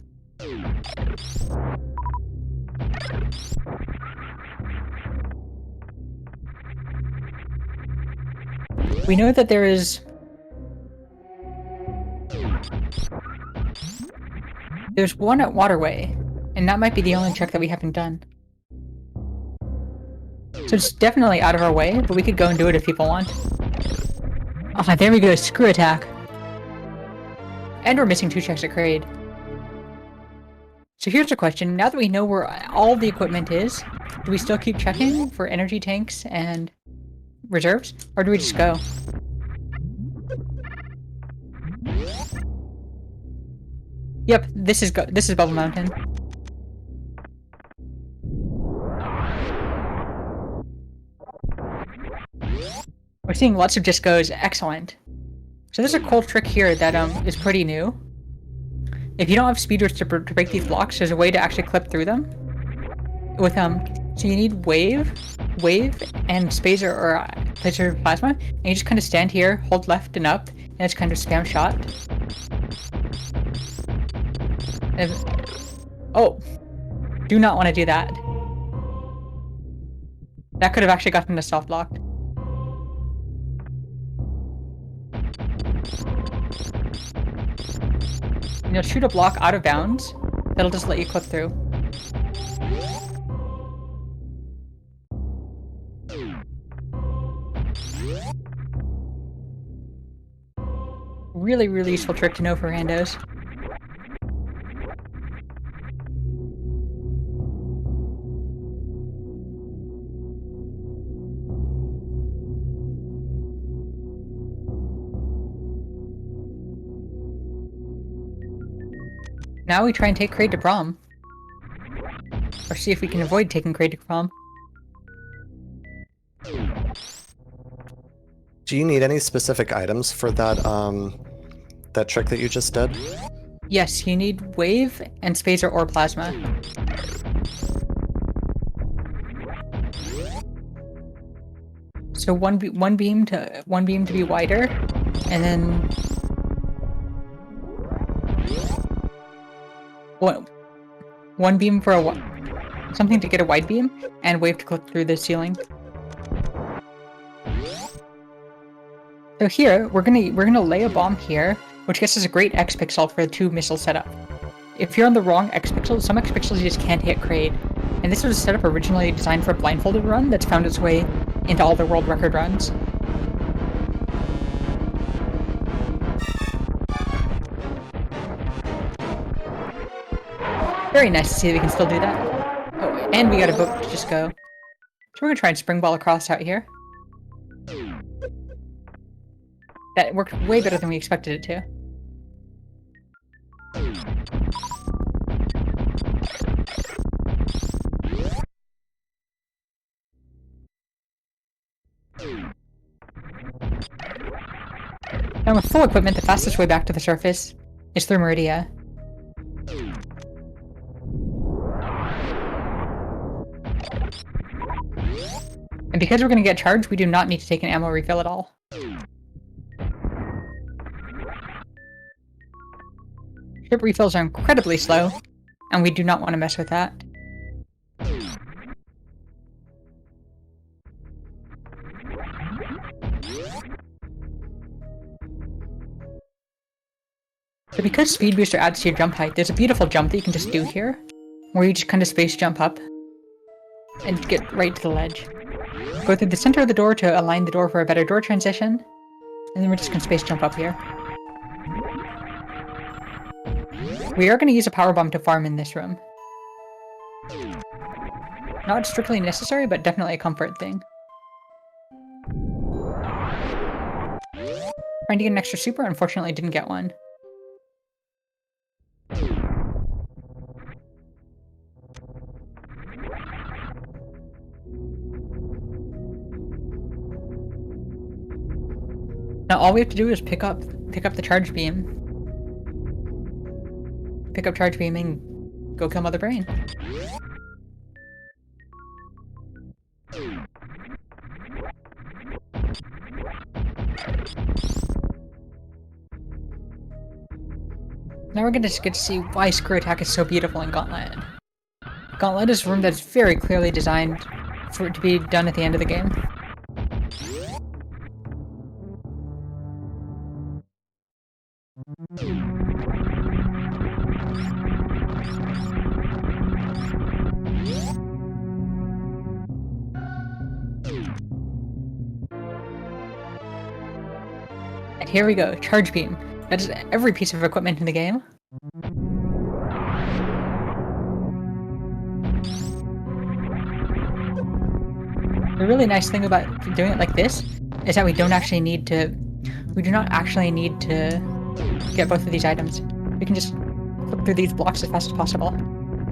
We know that there's one at Waterway, and that might be the only check that we haven't done. So it's definitely out of our way, but we could go and do it if people want. Ah, there we go, screw attack. And we're missing 2 checks at Kraid. So here's the question, now that we know where all the equipment is, do we still keep checking for energy tanks and reserves, or do we just go? Yep, this is Bubble Mountain. We're seeing lots of just goes, excellent. So there's a cool trick here that is pretty new. If you don't have speeders to break these blocks, there's a way to actually clip through them. With so you need wave, and spacer or laser plasma, and you just kind of stand here, hold left and up, and it's kind of spam shot. And, oh, do not want to do that. That could have actually gotten us soft locked. You know, shoot a block out of bounds. That'll just let you clip through. Really, really useful trick to know for randos. Now we try and take Kraid to prom. Or see if we can avoid taking Kraid to prom. Do you need any specific items for that that trick that you just did? Yes, you need wave and spacer or plasma. So one beam to be wider, and then one beam for something to get a wide beam, and wave to clip through the ceiling. So here we're gonna lay a bomb here, which gets us a great X pixel for the 2 missile setup. If you're on the wrong X pixel, some X pixels you just can't hit Kraid. And this was a setup originally designed for a blindfolded run that's found its way into all the world record runs. Very nice to see that we can still do that. Oh, and we got a boat to just go. So we're gonna try and springball across out here. That worked way better than we expected it to. Now with full equipment, the fastest way back to the surface is through Meridia. And because we're going to get charged, we do not need to take an ammo refill at all. Ship refills are incredibly slow, and we do not want to mess with that. So because Speed Booster adds to your jump height, there's a beautiful jump that you can just do here, where you just kind of space jump up and get right to the ledge. Go through the center of the door to align the door for a better door transition, and then we're just going to space jump up here. We are going to use a power bomb to farm in this room. Not strictly necessary, but definitely a comfort thing. Trying to get an extra super, unfortunately didn't get one. Now all we have to do is pick up the charge beam. Pick up charge beam and go kill Mother Brain. Now we're gonna get to see why Screw Attack is so beautiful in Gauntlet. Gauntlet is a room that's very clearly designed for it to be done at the end of the game. And here we go, Charge Beam. That is every piece of equipment in the game. The really nice thing about doing it like this is that we do not actually need to get both of these items. We can just flip through these blocks as fast as possible.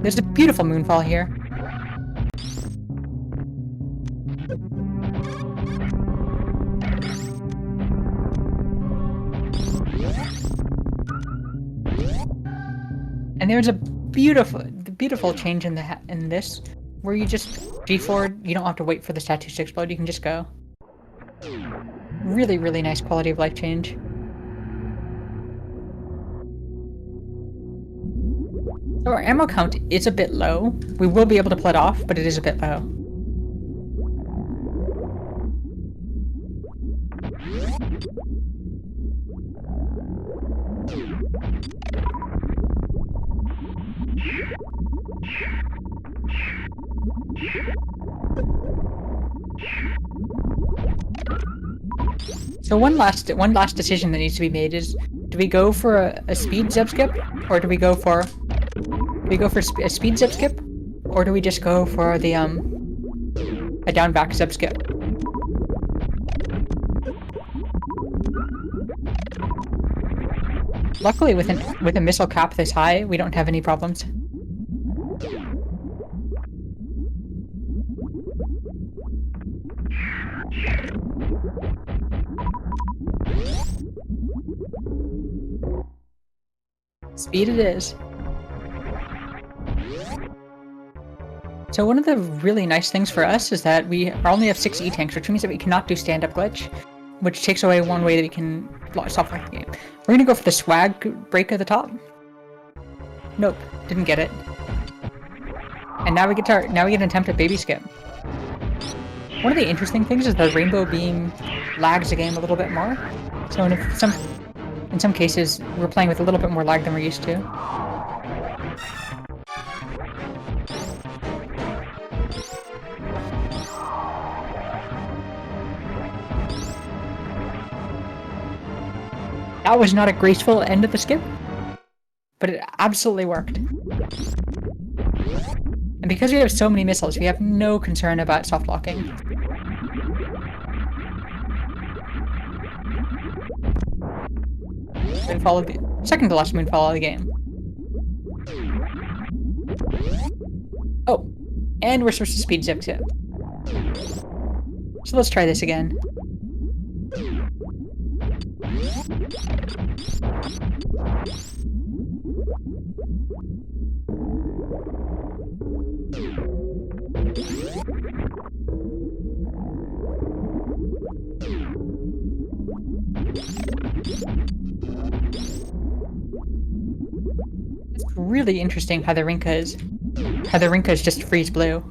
There's a beautiful moonfall here. And there's a beautiful change in this, where you just G4. You don't have to wait for the statues to explode. You can just go. Really, really nice quality of life change. So our ammo count is a bit low. We will be able to pull it off, but it is a bit low. So one last decision that needs to be made is: do we go for a speed zip skip, or do we go for a speed zip skip, or do we just go for the a down back zip skip? Luckily, with a missile cap this high, we don't have any problems. Speed it is. So one of the really nice things for us is that we only have 6 E-tanks, which means that we cannot do stand-up glitch, which takes away one way that we can stop the game. We're gonna go for the swag break at the top. Nope, didn't get it. And now we get an attempt at baby skip. One of the interesting things is the rainbow beam lags the game a little bit more. So in some cases, we're playing with a little bit more lag than we're used to. That was not a graceful end of the skip, but it absolutely worked. And because we have so many missiles, we have no concern about soft locking. Moonfall of the second to last moonfall of the game. Oh, and we're supposed to speed zip skip. So let's try this again. It's really interesting how the Rinkas just freeze blue.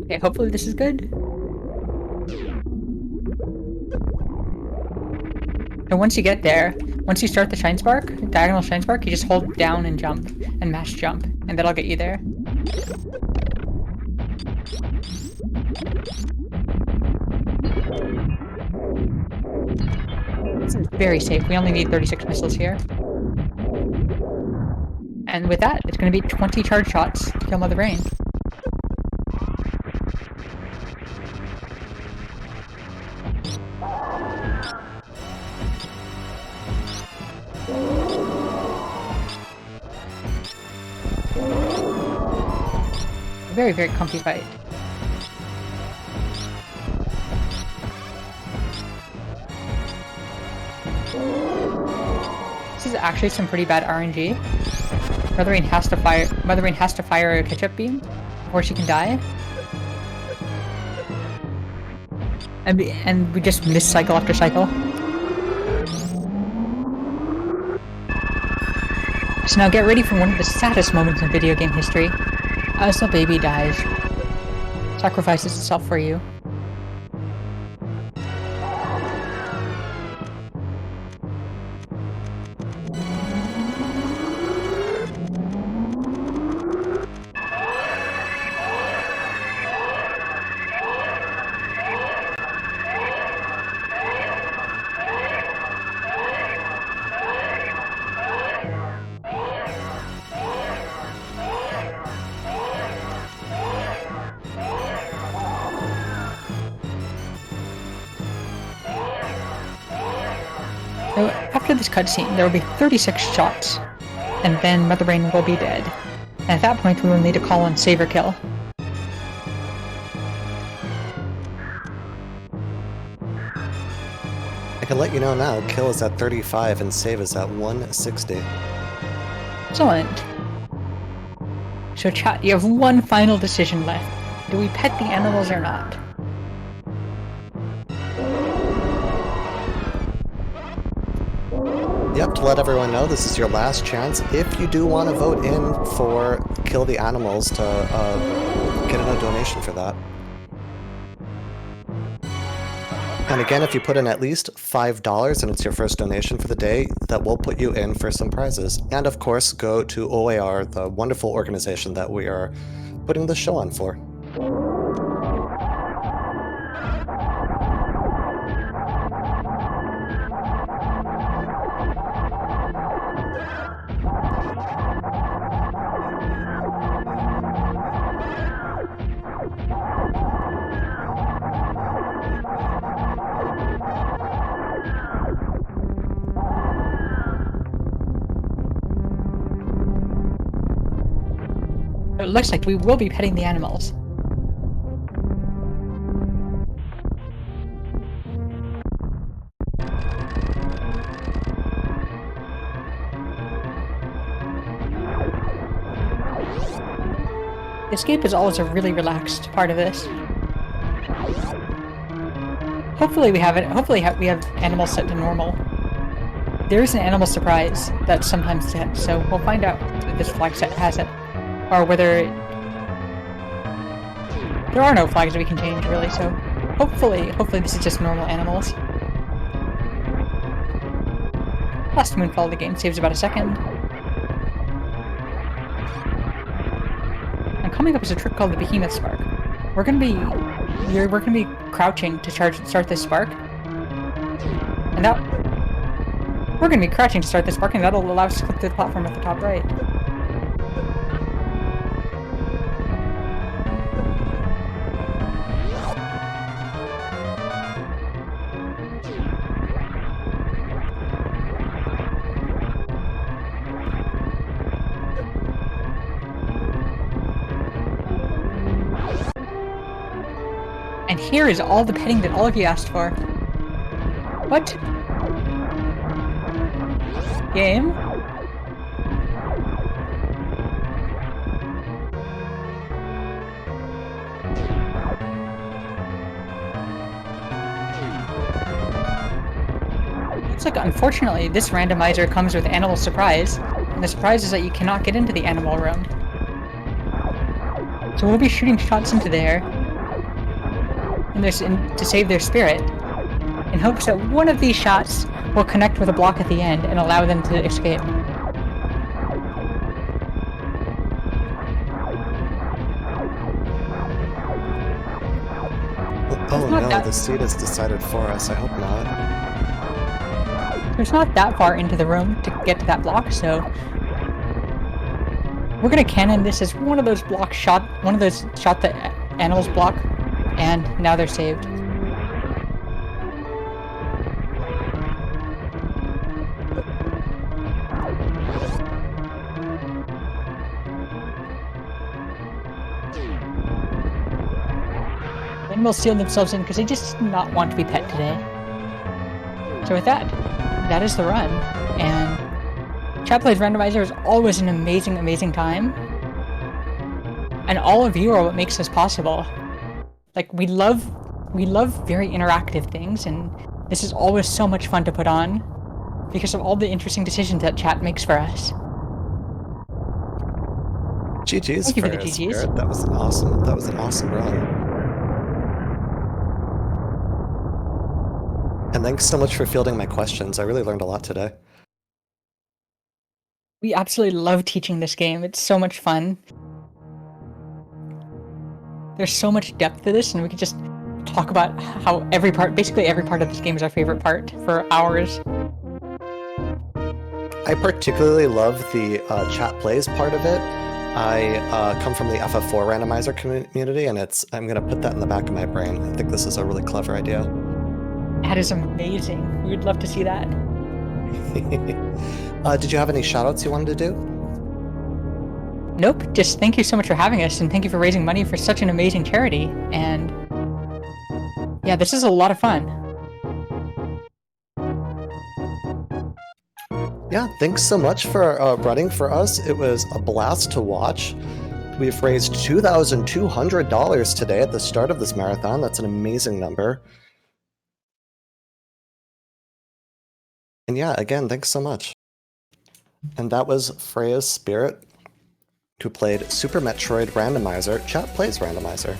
Okay, hopefully this is good. And once you get there, once you start the Shine Spark, diagonal Shine Spark, you just hold down and jump, and mash jump, and that'll get you there. This is very safe. We only need 36 missiles here. And with that, it's going to be 20 charge shots to kill Mother Brain. Very, very comfy fight. This is actually some pretty bad RNG. Mother Rain has to fire a ketchup beam before she can die. And we just miss cycle after cycle. So now get ready for one of the saddest moments in video game history. As the baby dies. Sacrifices itself for you. So after this cutscene, there will be 36 shots, and then Mother Brain will be dead. And at that point, we will need to call on Save or Kill. I can let you know now, kill is at 35 and save is at 160. Excellent. So chat, you have one final decision left. Do we pet the animals or not? Yep, to let everyone know, this is your last chance. If you do want to vote in for Kill the Animals to get in a donation for that. And again, if you put in at least $5 and it's your first donation for the day, that will put you in for some prizes. And of course, go to OAR, the wonderful organization that we are putting the show on for. It looks like we will be petting the animals. Escape is always a really relaxed part of this. Hopefully we have it. Hopefully we have animals set to normal. There is an animal surprise that's sometimes set, so we'll find out if this flag set has it. Or whether there are no flags that we can change, really, so hopefully this is just normal animals. Last Moonfall of the game saves about a second. And coming up is a trick called the Behemoth Spark. We're gonna be crouching to start this spark. And we're gonna be crouching to start this spark, and that'll allow us to click the platform at the top right. And here is all the petting that all of you asked for. What? Game? Looks like, unfortunately, this randomizer comes with Animal Surprise, and the surprise is that you cannot get into the animal room. So we'll be shooting shots into there, and to save their spirit, in hopes that one of these shots will connect with a block at the end and allow them to escape. Oh no, the seat is decided for us. I hope not. There's not that far into the room to get to that block, so we're gonna canon this as one of those shot the animals block, and now they're saved. Animals seal themselves in because they just do not want to be pet today. So with that, that is the run. And Chat Plays Randomizer is always an amazing, amazing time. And all of you are what makes this possible. Like, we love very interactive things, and this is always so much fun to put on because of all the interesting decisions that chat makes for us. GG's Thank you for the Freya's GGs. Spirit. That was an awesome run. And thanks so much for fielding my questions. I really learned a lot today. We absolutely love teaching this game. It's so much fun. There's so much depth to this, and we could just talk about how basically every part of this game is our favorite part for hours. I particularly love the chat plays part of it. I come from the FF4 randomizer community, and I'm going to put that in the back of my brain. I think this is a really clever idea. That is amazing. We'd love to see that. Did you have any shoutouts you wanted to do? Nope, just thank you so much for having us, and thank you for raising money for such an amazing charity. And yeah, this is a lot of fun. Yeah, thanks so much for running for us. It was a blast to watch. We've raised $2,200 today at the start of this marathon. That's an amazing number. And yeah, again, thanks so much. And that was FreyasSpirit, who played Super Metroid Randomizer, Chat Plays Randomizer.